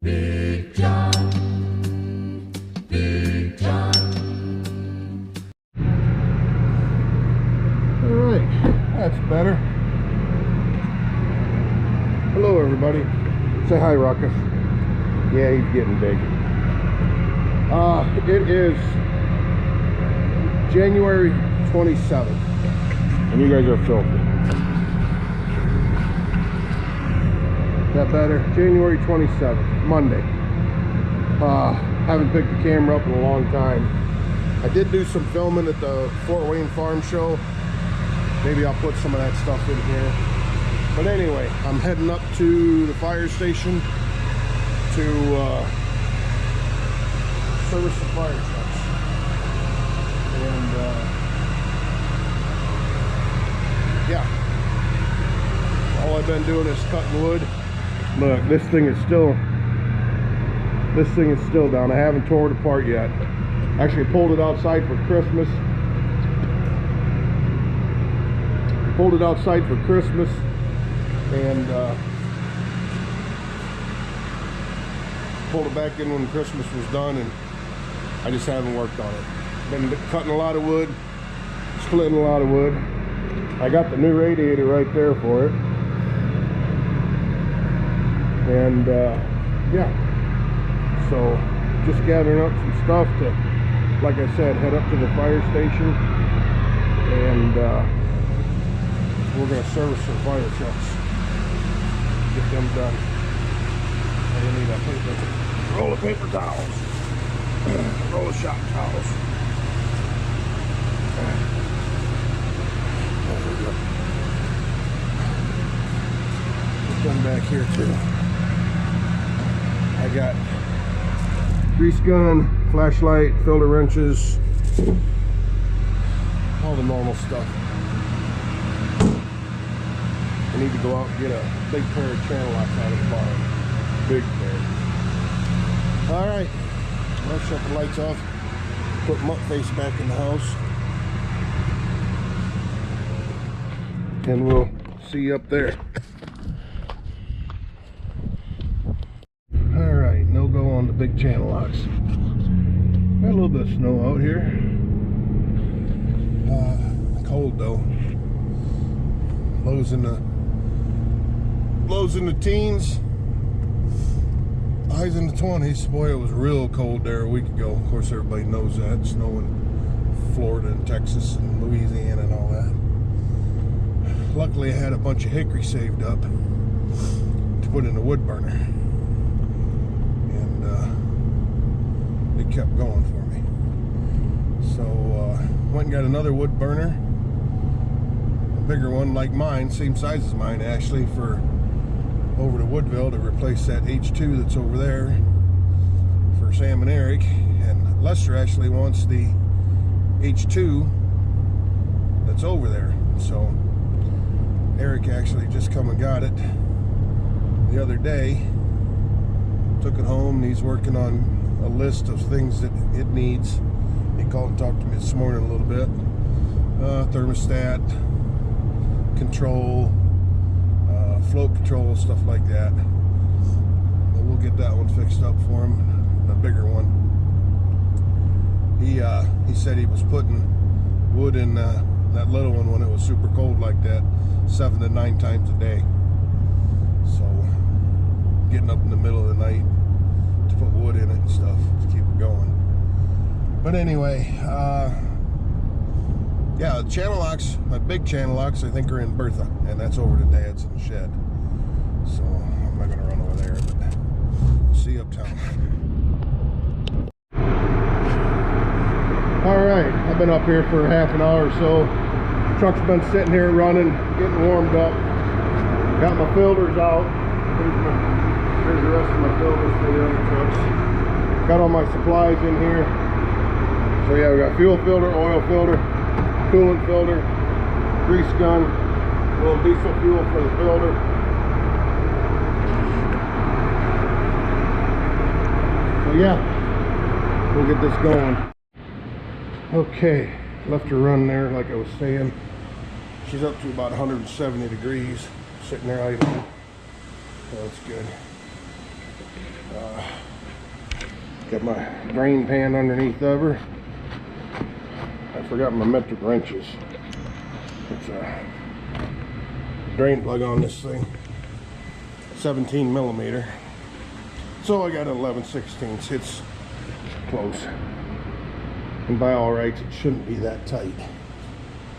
Big John, Big John. All right, that's better. Hello, everybody. Say hi, Ruckus. Yeah, he's getting big. It is January 27th, and you guys are filthy. Is that better? January 27th, Monday. Haven't picked the camera up in a long time. I did do some filming at the Fort Wayne Farm Show. Maybe I'll put some of that stuff in here. But anyway, I'm heading up to the fire station to service some fire trucks. And yeah, all I've been doing is cutting wood. Look, this thing is still down. I haven't tore it apart yet. Actually pulled it outside for Christmas. And pulled it back in when Christmas was done, and I just haven't worked on it. Been cutting a lot of wood, splitting a lot of wood. I got the new radiator right there for it. And yeah, so just gathering up some stuff to, like I said, head up to the fire station, and we're going to service some fire trucks, get them done. And we need a roll of paper towels, a roll of shop towels. There we go. Put them back here too. I got grease gun, flashlight, filter wrenches, all the normal stuff. I need to go out and get a big pair of channel locks out of the barn. Big pair. Alright, I'll shut the lights off, put mutt face back in the house, and we'll see you up there. Alright, no go on the big channel locks. Got a little bit of snow out here. Cold though. Lows in the teens, highs in the 20s. Boy, it was real cold there a week ago. Of course, everybody knows that. Snow in Florida and Texas and Louisiana and all that. Luckily, I had a bunch of hickory saved up to put in the wood burner, and it kept going for me. So went and got another wood burner, a bigger one like mine, same size as mine actually, for over to Woodville to replace that H2 that's over there for Sam and Eric. And Lester actually wants the H2 that's over there. So Eric actually just come and got it the other day, took it home, and he's working on a list of things that it needs. He called and talked to me this morning a little bit. Thermostat, control, float control, stuff like that. But we'll get that one fixed up for him, a bigger one. He said he was putting wood in that little one when it was super cold like that, 7 to 9 times a day. So getting up in the middle of the night to put wood in it and stuff to keep it going. But anyway, yeah, the channel locks, my big channel locks, I think are in Bertha, and that's over to Dad's in the shed. So I'm not going to run over there, but we'll see you uptown. Alright, I've been up here for half an hour or so. Truck's been sitting here running, getting warmed up. Got my filters out. Here's the rest of my filters for the other trucks. Got all my supplies in here. So yeah, we got fuel filter, oil filter, coolant filter, grease gun, a little diesel fuel for the filter. So yeah, we'll get this going. Okay, left her run there like I was saying. She's up to about 170 degrees, sitting there idling. So that's good. Got my drain pan underneath of her. I forgot my metric wrenches. It's a drain plug on this thing. 17 millimeter. So I got 11/16. It's close. And by all rights, it shouldn't be that tight.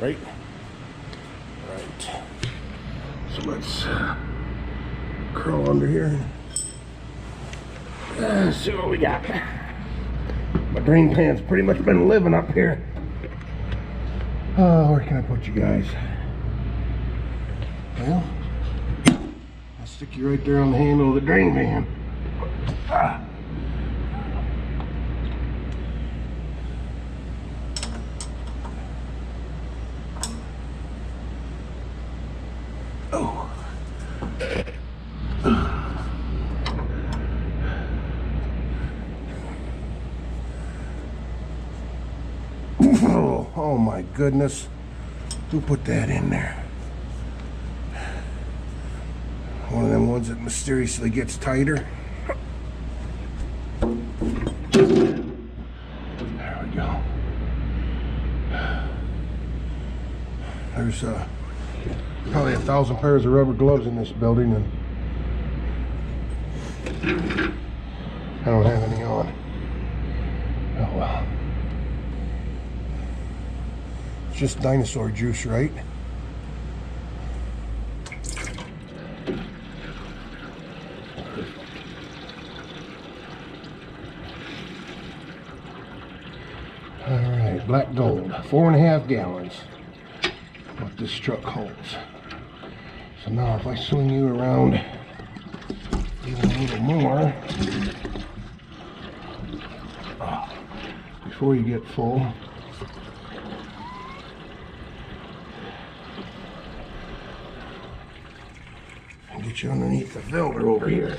Right? Right. So let's crawl under here and see what we got. My drain pan's pretty much been living up here. Oh, where can I put you guys? Well, I'll stick you right there on the handle of the drain pan. Ah. Oh. Oh my goodness. Who put that in there? One of them ones that mysteriously gets tighter. There we go. There's probably 1,000 pairs of rubber gloves in this building, and I don't have any on. Oh well. It's just dinosaur juice, right? All right, black gold, 4.5 gallons. What this truck holds. So now if I swing you around even a little more, before you get full, and get you underneath the filter over here.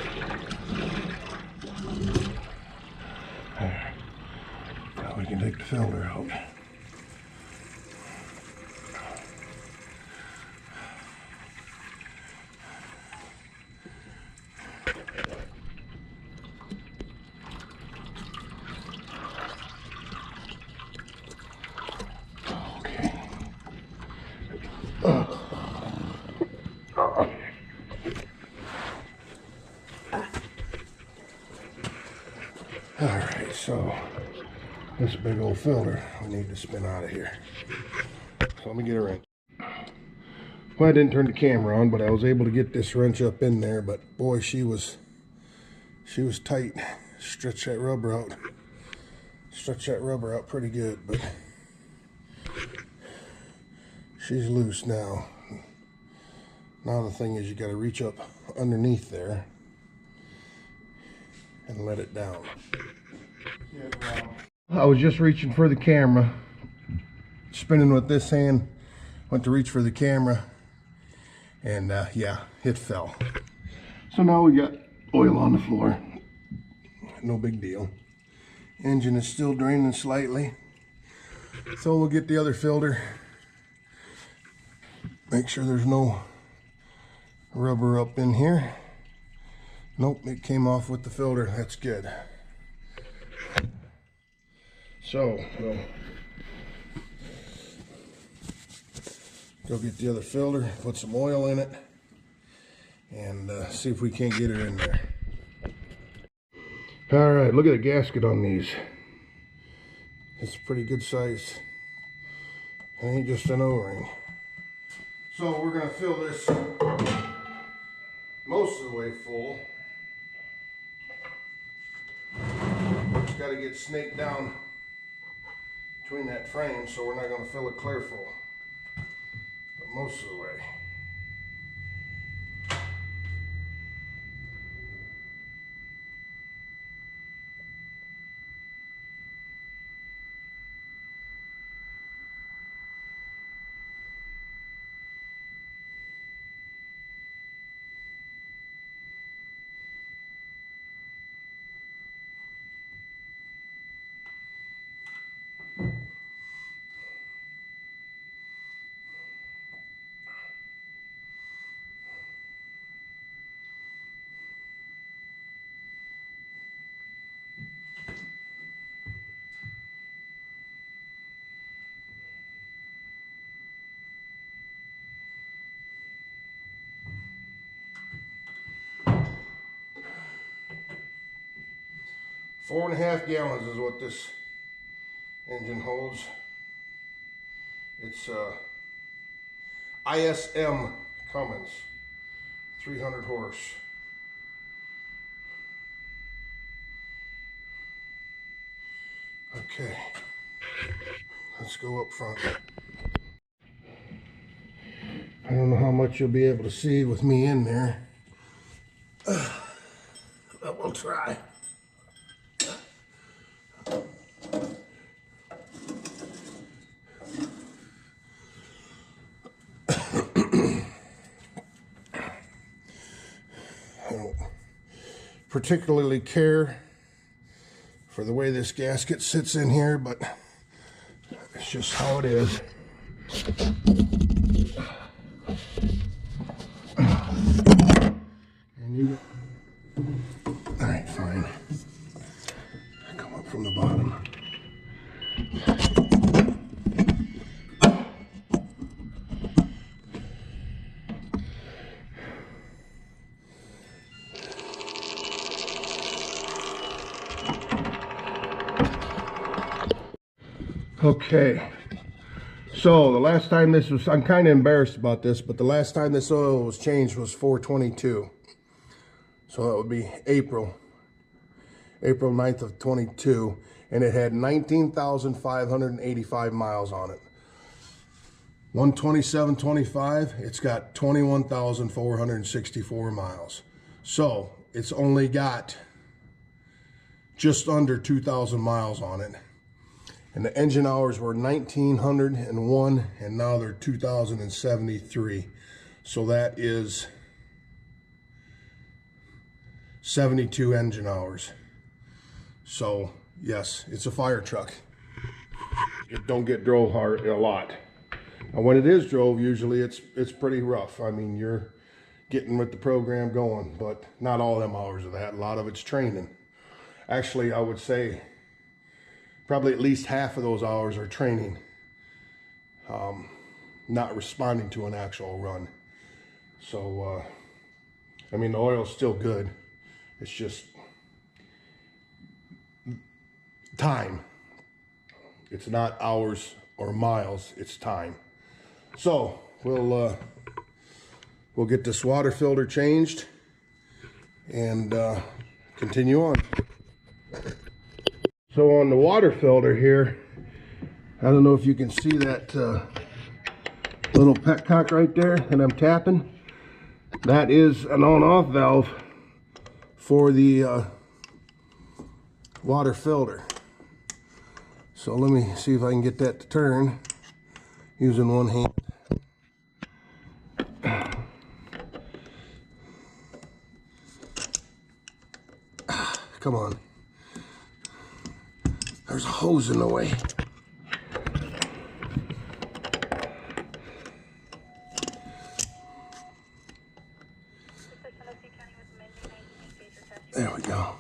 There. Now we can take the filter out. Alright, so this big old filter we need to spin out of here. So let me get a wrench. Well, I didn't turn the camera on, but I was able to get this wrench up in there, but boy, she was tight. Stretch that rubber out. Stretch that rubber out pretty good, but she's loose now. Now the thing is, you got to reach up underneath there and let it down. I was just reaching for the camera, spinning with this hand, went to reach for the camera, and yeah, it fell. So now we got oil on the floor. No big deal. Engine is still draining slightly. So we'll get the other filter. Make sure there's no rubber up in here. Nope, it came off with the filter. That's good. So we'll go get the other filter, put some oil in it, and see if we can't get her in there. All right, look at the gasket on these. It's a pretty good size. It ain't just an O-ring. So we're gonna fill this most of the way full. Got to get snaked down between that frame, so we're not going to fill it clear full, but most of the way. 4.5 gallons is what this engine holds. It's ISM Cummins, 300 horse. Okay, let's go up front. I don't know how much you'll be able to see with me in there, but we'll try. I don't particularly care for the way this gasket sits in here, but it's just how it is. And you, all right, fine. Come up from the bottom. Okay, so the last time this was, I'm kind of embarrassed about this, but the last time this oil was changed was 4/22. So that would be April 9th of 22, and it had 19,585 miles on it. 127.25, it's got 21,464 miles. So it's only got just under 2,000 miles on it. And the engine hours were 1,901, and now they're 2,073. So that is 72 engine hours. So yes, it's a fire truck. It don't get drove hard a lot. And when it is drove, usually it's pretty rough. I mean, you're getting with the program going, but not all them hours of that. A lot of it's training. Actually, I would say probably at least half of those hours are training, not responding to an actual run. So, I mean, the oil's still good. It's just time. It's not hours or miles, it's time. So, we'll get this water filter changed and continue on. So on the water filter here, I don't know if you can see that little petcock right there that I'm tapping. That is an on-off valve for the water filter. So let me see if I can get that to turn using one hand. Come on. There's a hose in the way. There we go.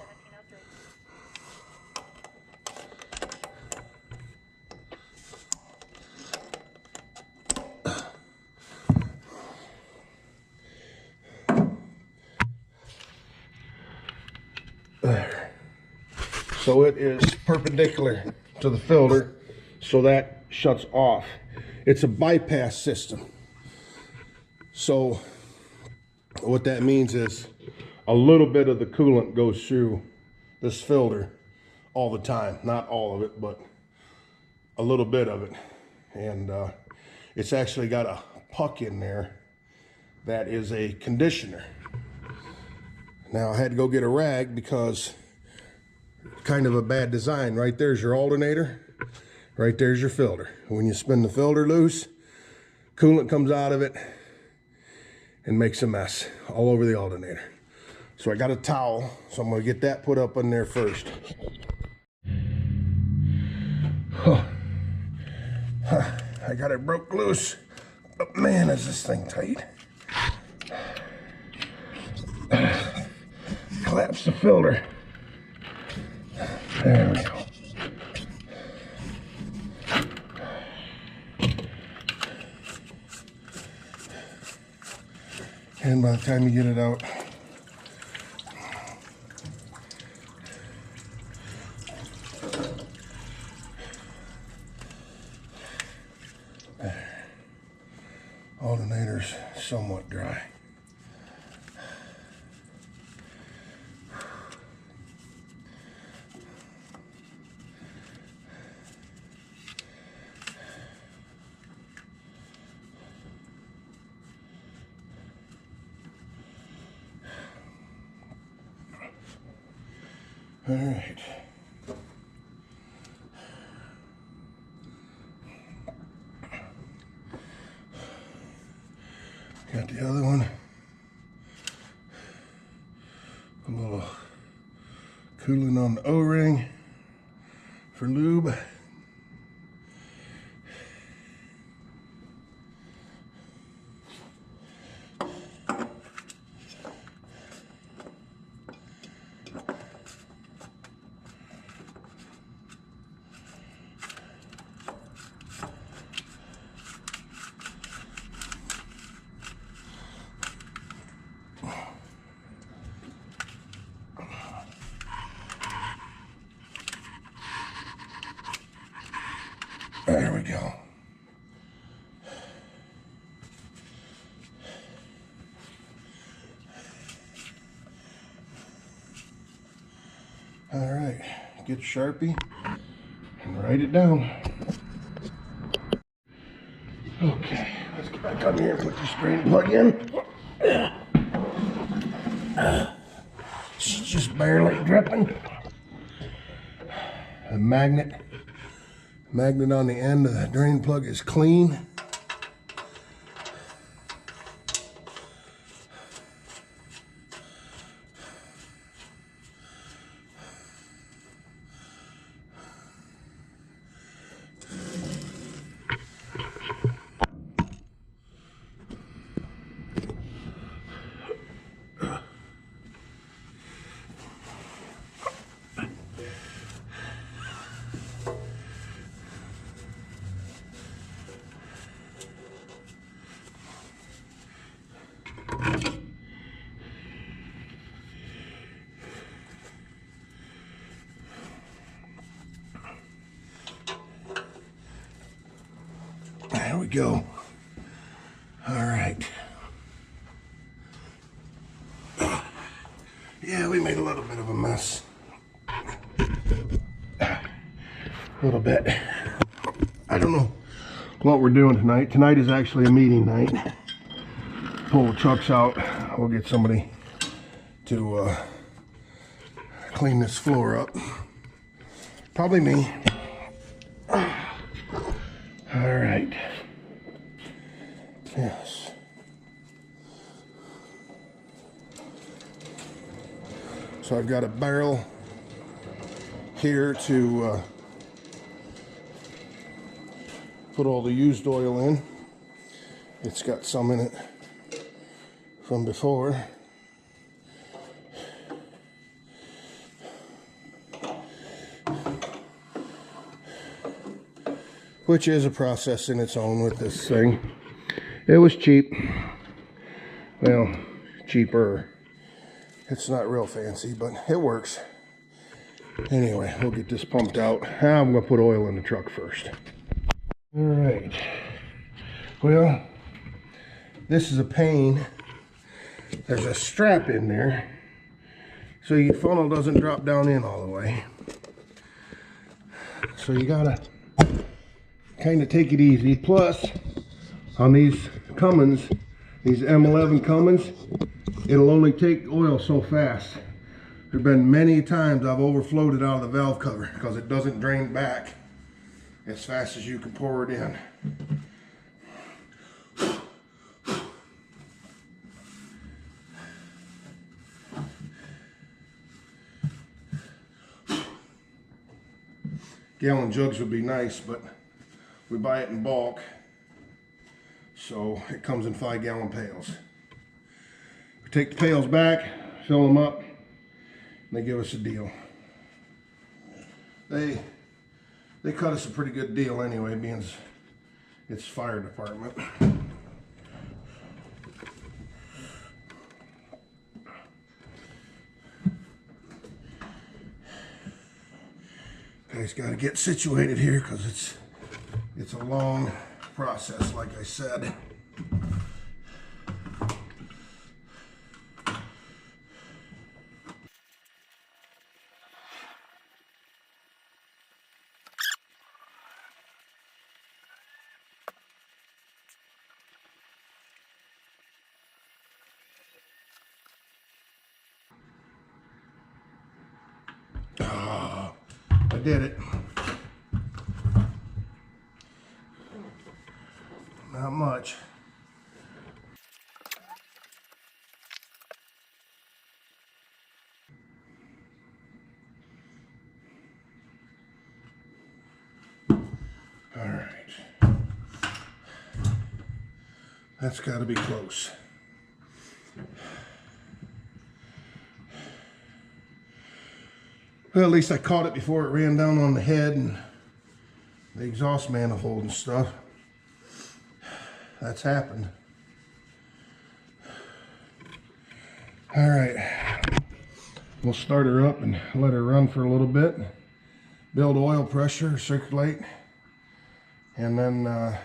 There. So it is perpendicular to the filter, so that shuts off. It's a bypass system. So what that means is a little bit of the coolant goes through this filter all the time. Not all of it, but a little bit of it. And it's actually got a puck in there that is a conditioner. Now I had to go get a rag because kind of a bad design. Right there's your alternator, right there's your filter. When you spin the filter loose, coolant comes out of it and makes a mess all over the alternator. So I got a towel, so I'm going to get that put up in there first. I got it broke loose, but man, is this thing tight. Collapse the filter. There we go. And by the time you get it out, somewhat dry. All right. Got the other one. A little coolant on the O-ring for lube. There we go. All right, get Sharpie and write it down. Okay, let's get back on here and put this drain plug in. It's just barely dripping. The magnet on the end of the drain plug is clean. There we go. All right. Yeah, we made a little bit of a mess. A little bit. I don't know what we're doing tonight. Tonight is actually a meeting night. Pull the trucks out. We'll get somebody to clean this floor up. Probably me. All right. Yes. So I've got a barrel here to put all the used oil in. It's got some in it from before. Which is a process in its own with this thing. It was cheap. Well, cheaper. It's not real fancy, but it works. Anyway, we'll get this pumped out. I'm gonna put oil in the truck first. All right. Well, this is a pain. There's a strap in there, so your funnel doesn't drop down in all the way. So you gotta kind of take it easy. Plus, on these Cummins, these M11 Cummins, it'll only take oil so fast. There've been many times I've overflowed it out of the valve cover because it doesn't drain back as fast as you can pour it in. Gallon jugs would be nice, but we buy it in bulk, so it comes in 5-gallon pails. We take the pails back, fill them up, and they give us a deal. They cut us a pretty good deal anyway, being it's fire department. Guys, got to get situated here because it's a long process, like I said. I did it. Not much. All right. That's got to be close. Well, at least I caught it before it ran down on the head and the exhaust manifold and stuff. That's happened. All right. We'll start her up and let her run for a little bit. Build oil pressure, circulate, and then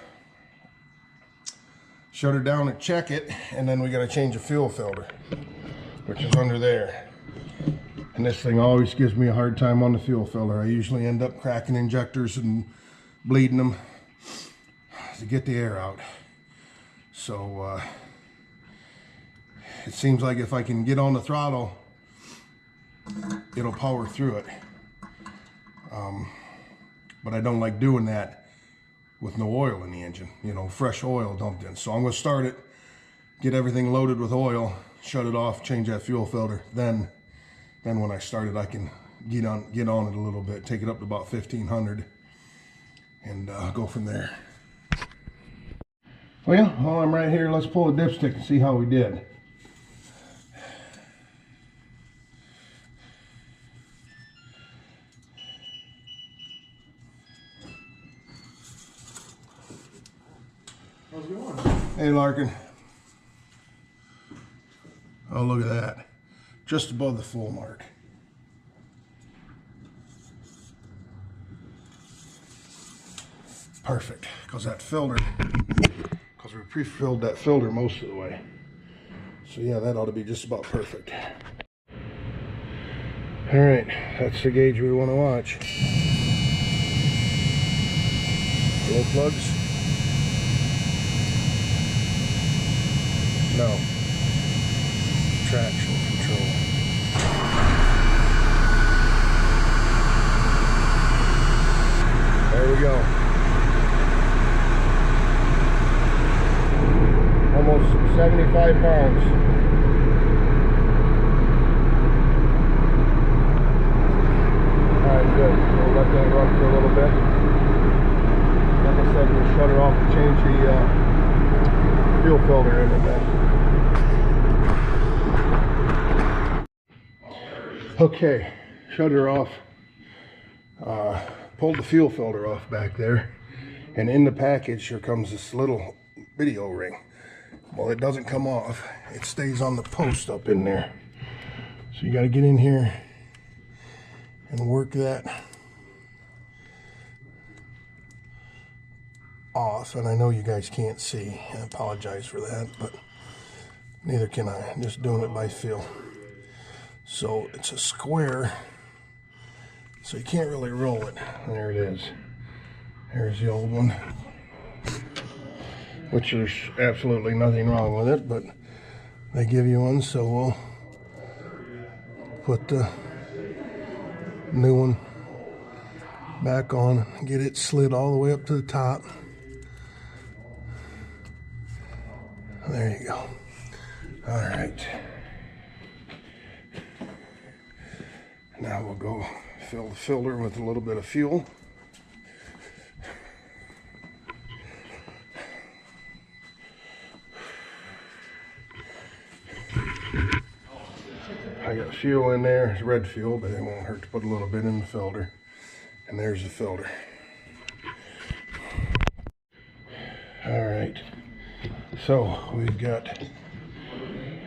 shut her down and check it, and then we got to change a fuel filter, which is under there. And this thing always gives me a hard time on the fuel filter. I usually end up cracking injectors and bleeding them to get the air out. So it seems like if I can get on the throttle, it'll power through it. But I don't like doing that with no oil in the engine, you know, fresh oil dumped in. So I'm going to start it, get everything loaded with oil, shut it off, change that fuel filter. Then when I start it, I can get on it a little bit, take it up to about 1500 and go from there. Well, while I'm right here, let's pull a dipstick and see how we did. How's it going? Hey, Larkin. Oh, look at that. Just above the full mark. Perfect, because that filter, because we pre-filled that filter most of the way. So yeah, that ought to be just about perfect. All right, that's the gauge we want to watch. Glow plugs. No. Traction control. There we go. Almost 75 pounds. Alright, good. We'll let that run for a little bit. Like I said, we'll shut her off and change the fuel filter in it then. Okay, shut her off. Pulled the fuel filter off back there, and in the package here comes this little video ring. Well, it doesn't come off, it stays on the post up in there. So you got to get in here and work that off. And I know you guys can't see, I apologize for that, but neither can I. I'm just doing it by feel. So it's a square, so you can't really roll it. There it is. There's the old one, which there's absolutely nothing wrong with it, but they give you one, so we'll put the new one back on and get it slid all the way up to the top. There you go. All right. Now we'll go fill the filter with a little bit of fuel. I got fuel in there, it's red fuel, but it won't hurt to put a little bit in the filter. And there's the filter. All right, so we've got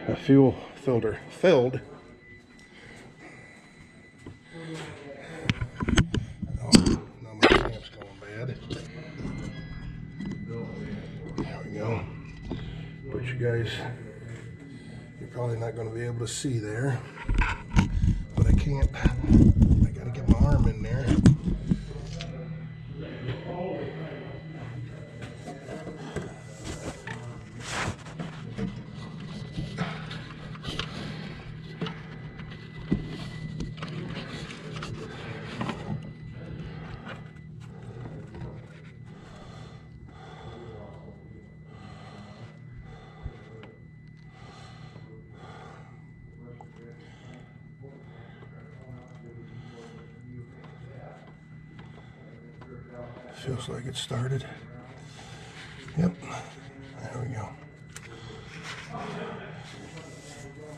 a fuel filter filled. Oh, now my tamp's going bad. There we go. But you guys, you're probably not going to be able to see there, but I got to get my arm in there. Feels like it started. Yep, there we go.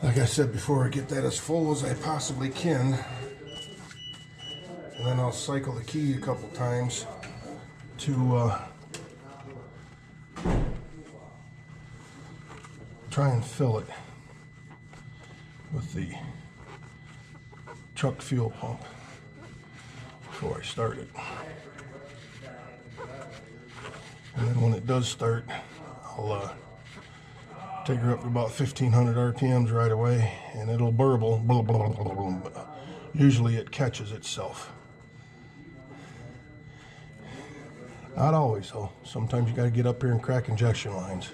Like I said before, I get that as full as I possibly can. And then I'll cycle the key a couple times to try and fill it with the truck fuel pump before I start it. And then when it does start, I'll take her up to about 1500 RPMs right away, and it'll burble. Blah, blah, blah, blah, blah. Usually it catches itself. Not always though. Sometimes you got to get up here and crack injection lines,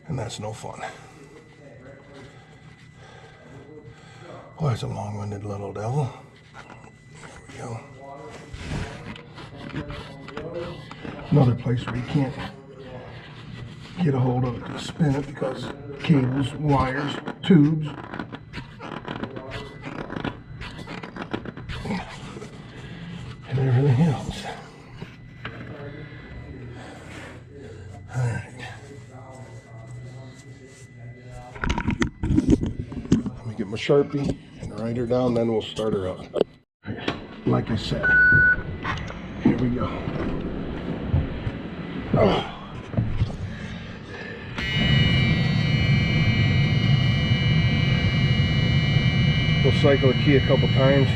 and that's no fun. Oh, that's a long-winded little devil. There we go. Another place where you can't get a hold of it to spin it because cables, wires, tubes. And everything else. Alright. Let me get my Sharpie and write her down, then we'll start her up. Like I said, here we go. Oh. We'll cycle the key a couple times.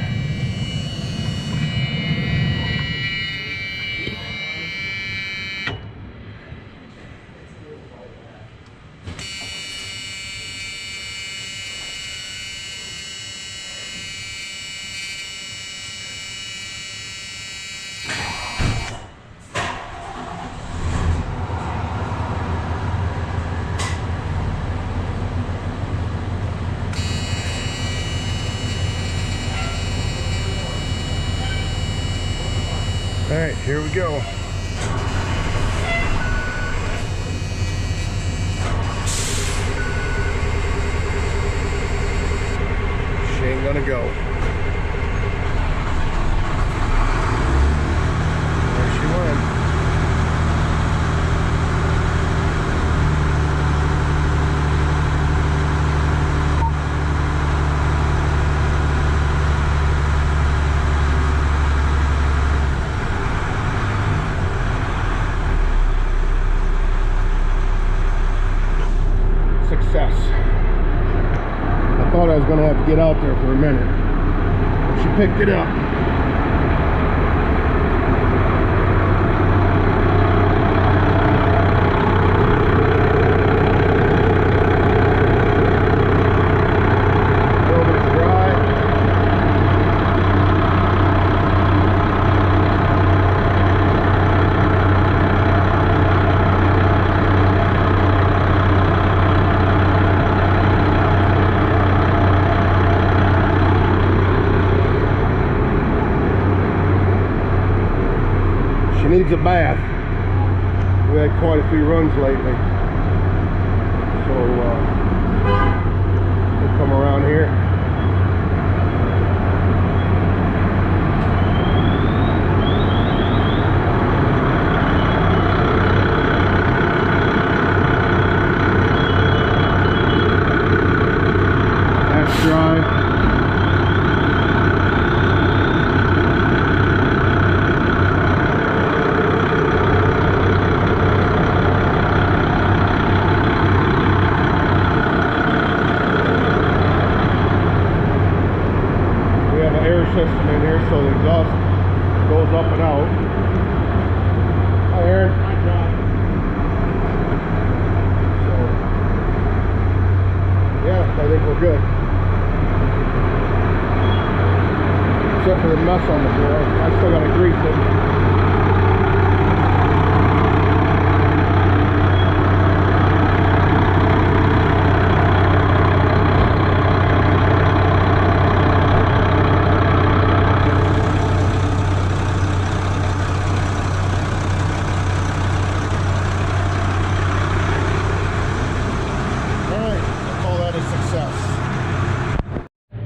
All right, here we go. She ain't gonna go. There she went. Success. I thought I was going to have to get out there for a minute. She picked it up. Filter's dry. She needs a bath. We had quite a few runs lately. So we'll come around here. That's dry. System in here so the exhaust goes up and out. Hi, Aaron. Hi, John. So, yeah, I think we're good. Except for the mess on the floor. I still gotta grease it.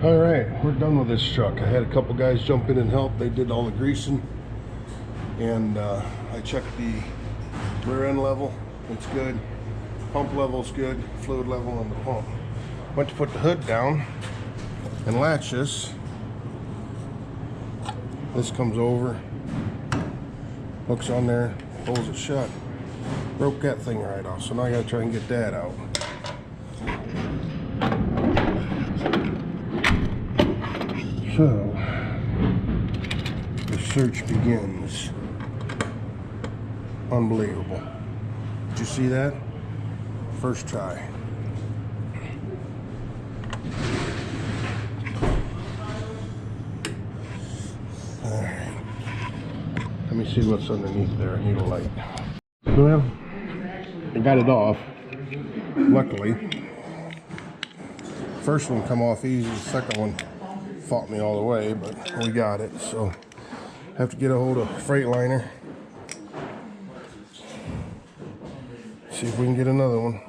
Alright, we're done with this truck. I had a couple guys jump in and help. They did all the greasing And I checked the rear end level, it's good. Pump level's good, fluid level on the pump. Went to put the hood down and latch this. This comes over, hooks on there, pulls it shut. Broke that thing right off, so now I gotta try and get that out. So, the search begins. Unbelievable. Did you see that? First try. Alright. Let me see what's underneath there. I need a light. Well, I got it off. Luckily. First one come off easy, the second one fought me all the way, but we got it. So have to get a hold of Freightliner. See if we can get another one.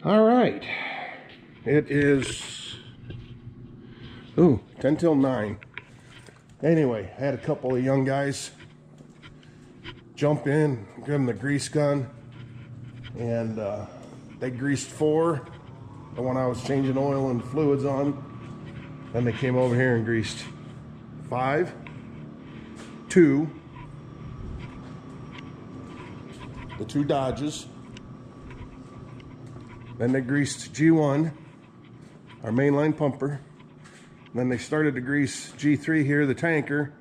All right. It is 10 till 9. Anyway, I had a couple of young guys jump in, give them the grease gun, and they greased 4. The one I was changing oil and fluids on. Then they came over here and greased 5, 2, the 2 Dodges. Then they greased G1, our mainline pumper. Then they started to grease G3 here, the tanker,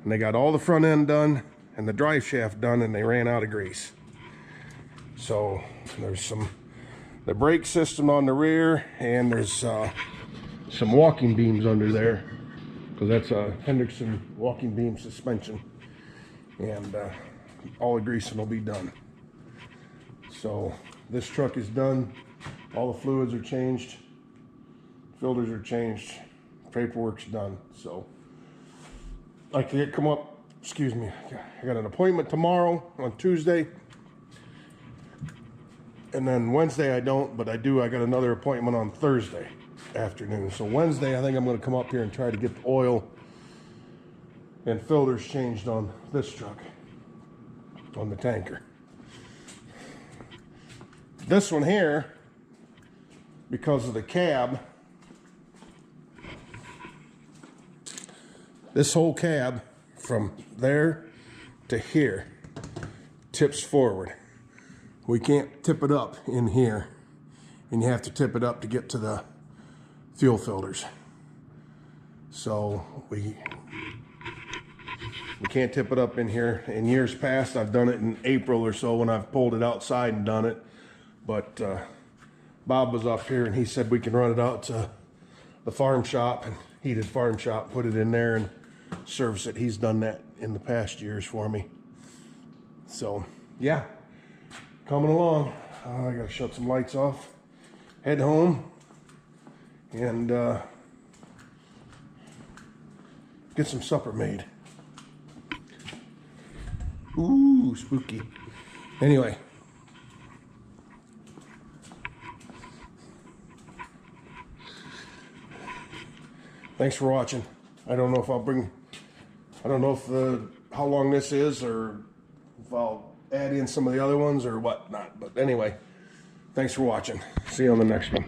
and they got all the front end done and the drive shaft done, and they ran out of grease. So there's the brake system on the rear, and there's some walking beams under there, because that's a Hendrickson walking beam suspension, and all the greasing will be done. So this truck is done. All the fluids are changed, filters are changed, paperwork's done. So I can come up, excuse me, I got an appointment tomorrow on Tuesday, and then Wednesday I don't, but I do. I got another appointment on Thursday afternoon. So Wednesday I think I'm going to come up here and try to get the oil and filters changed on this truck, on the tanker. This one here, because of the cab, this whole cab from there to here tips forward. We can't tip it up in here, and you have to tip it up to get to the fuel filters. So we can't tip it up in here. In years past, I've done it in April or so when I've pulled it outside and done it. But Bob was up here and he said we can run it out to the farm shop, and heated farm shop, put it in there and service it. He's done that in the past years for me. So yeah, coming along. I gotta shut some lights off, head home, and get some supper made. Ooh, spooky. Anyway. Thanks for watching. I don't know if how long this is, or if I'll add in some of the other ones or whatnot. But anyway, thanks for watching. See you on the next one.